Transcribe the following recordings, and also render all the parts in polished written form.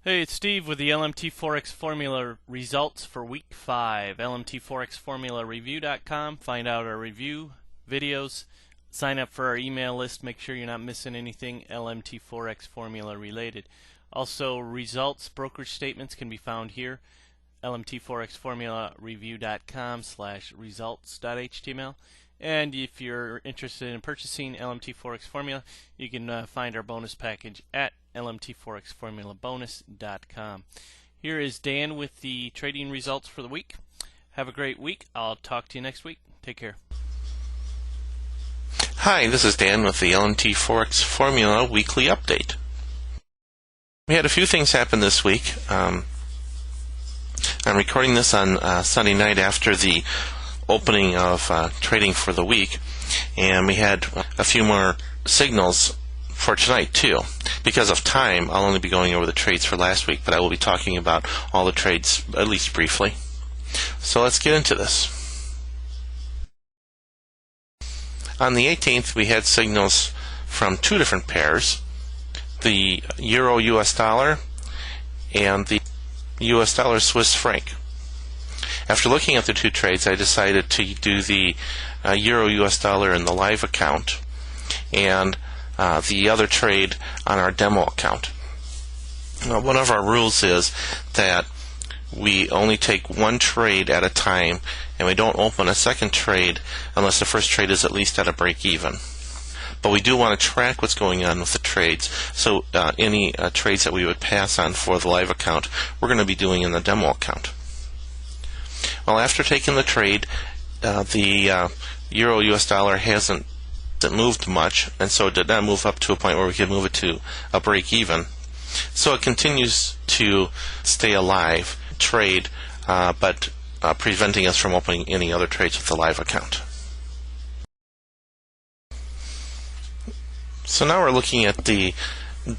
Hey, it's Steve with the LMT Forex Formula Results for Week 5. lmtforexformulareview.com. Find out our review videos. Sign up for our email list. Make sure you're not missing anything LMT Forex Formula related. Also, results, brokerage statements can be found here. lmtforexformulareview.com/results.html. And if you're interested in purchasing LMT Forex Formula, you can find our bonus package at lmtforexformulabonus.com. Here is Dan with the trading results for the week. Have a great week. I'll talk to you next week. Take care. Hi, this is Dan with the LMT Forex Formula Weekly Update. We had a few things happen this week. I'm recording this on Sunday night after the opening of trading for the week, and we had a few more signals for tonight too. Because of time, I'll only be going over the trades for last week, but I will be talking about all the trades at least briefly. So let's get into this. On the 18th, we had signals from two different pairs, the Euro-US dollar and the US dollar Swiss franc. After looking at the two trades, I decided to do the Euro-US dollar in the live account and the other trade on our demo account. One of our rules is that we only take one trade at a time, and we don't open a second trade unless the first trade is at least at a break even. But we do want to track what's going on with the trades, so any trades that we would pass on for the live account, we're going to be doing in the demo account. Well, after taking the trade, the Euro-US dollar hasn't moved much, and so it did not move up to a point where we could move it to a break even. So it continues to stay alive, trade, but preventing us from opening any other trades with the live account. So now we're looking at the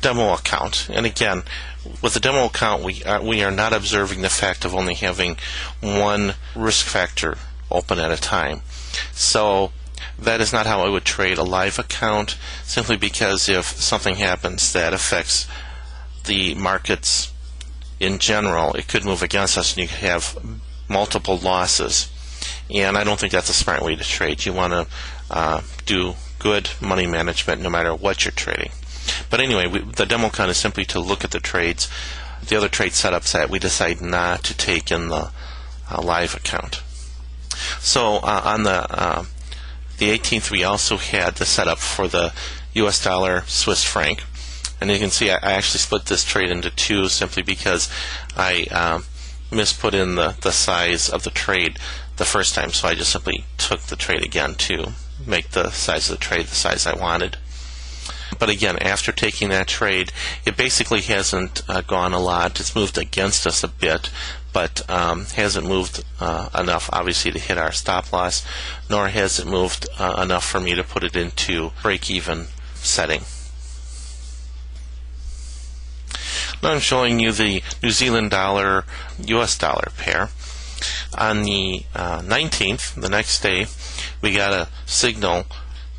demo account, and again, with the demo account, we are not observing the fact of only having one risk factor open at a time. So that is not how I would trade a live account, simply because if something happens that affects the markets in general, it could move against us and you could have multiple losses. And I don't think that's a smart way to trade. You want to do good money management no matter what you're trading. But anyway, the demo account is simply to look at the trades, the other trade setups that we decide not to take in the live account. So on the 18th, we also had the setup for the US dollar Swiss franc. And you can see I actually split this trade into two simply because I misput in the size of the trade the first time. So I just simply took the trade again to make the size of the trade the size I wanted. But again, after taking that trade, it basically hasn't gone a lot. It's moved against us a bit, but hasn't moved enough, obviously, to hit our stop loss, nor has it moved enough for me to put it into break-even setting. Now I'm showing you the New Zealand dollar US dollar pair. On the 19th, the next day, we got a signal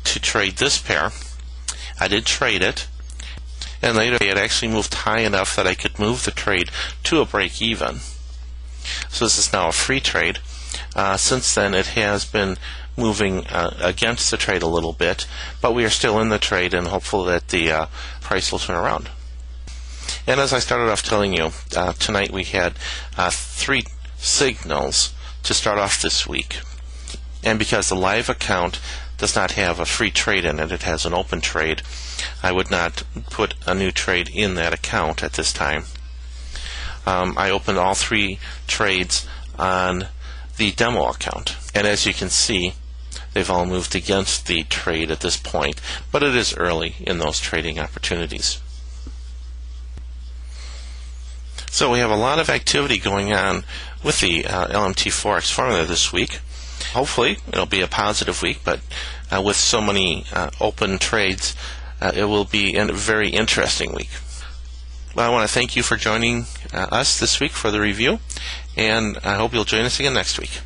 to trade this pair. I did trade it, and later it actually moved high enough that I could move the trade to a break even. So this is now a free trade. Since then, it has been moving against the trade a little bit, but we are still in the trade and hopeful that the price will turn around. And as I started off telling you, tonight we had three signals to start off this week. And because the live account does not have a free trade in it, it has an open trade, I would not put a new trade in that account at this time. I opened all three trades on the demo account, and as you can see, they've all moved against the trade at this point, but it is early in those trading opportunities. So we have a lot of activity going on with the LMT Forex Formula this week. Hopefully it'll be a positive week, but with so many open trades, it will be a very interesting week. Well, I want to thank you for joining us this week for the review, and I hope you'll join us again next week.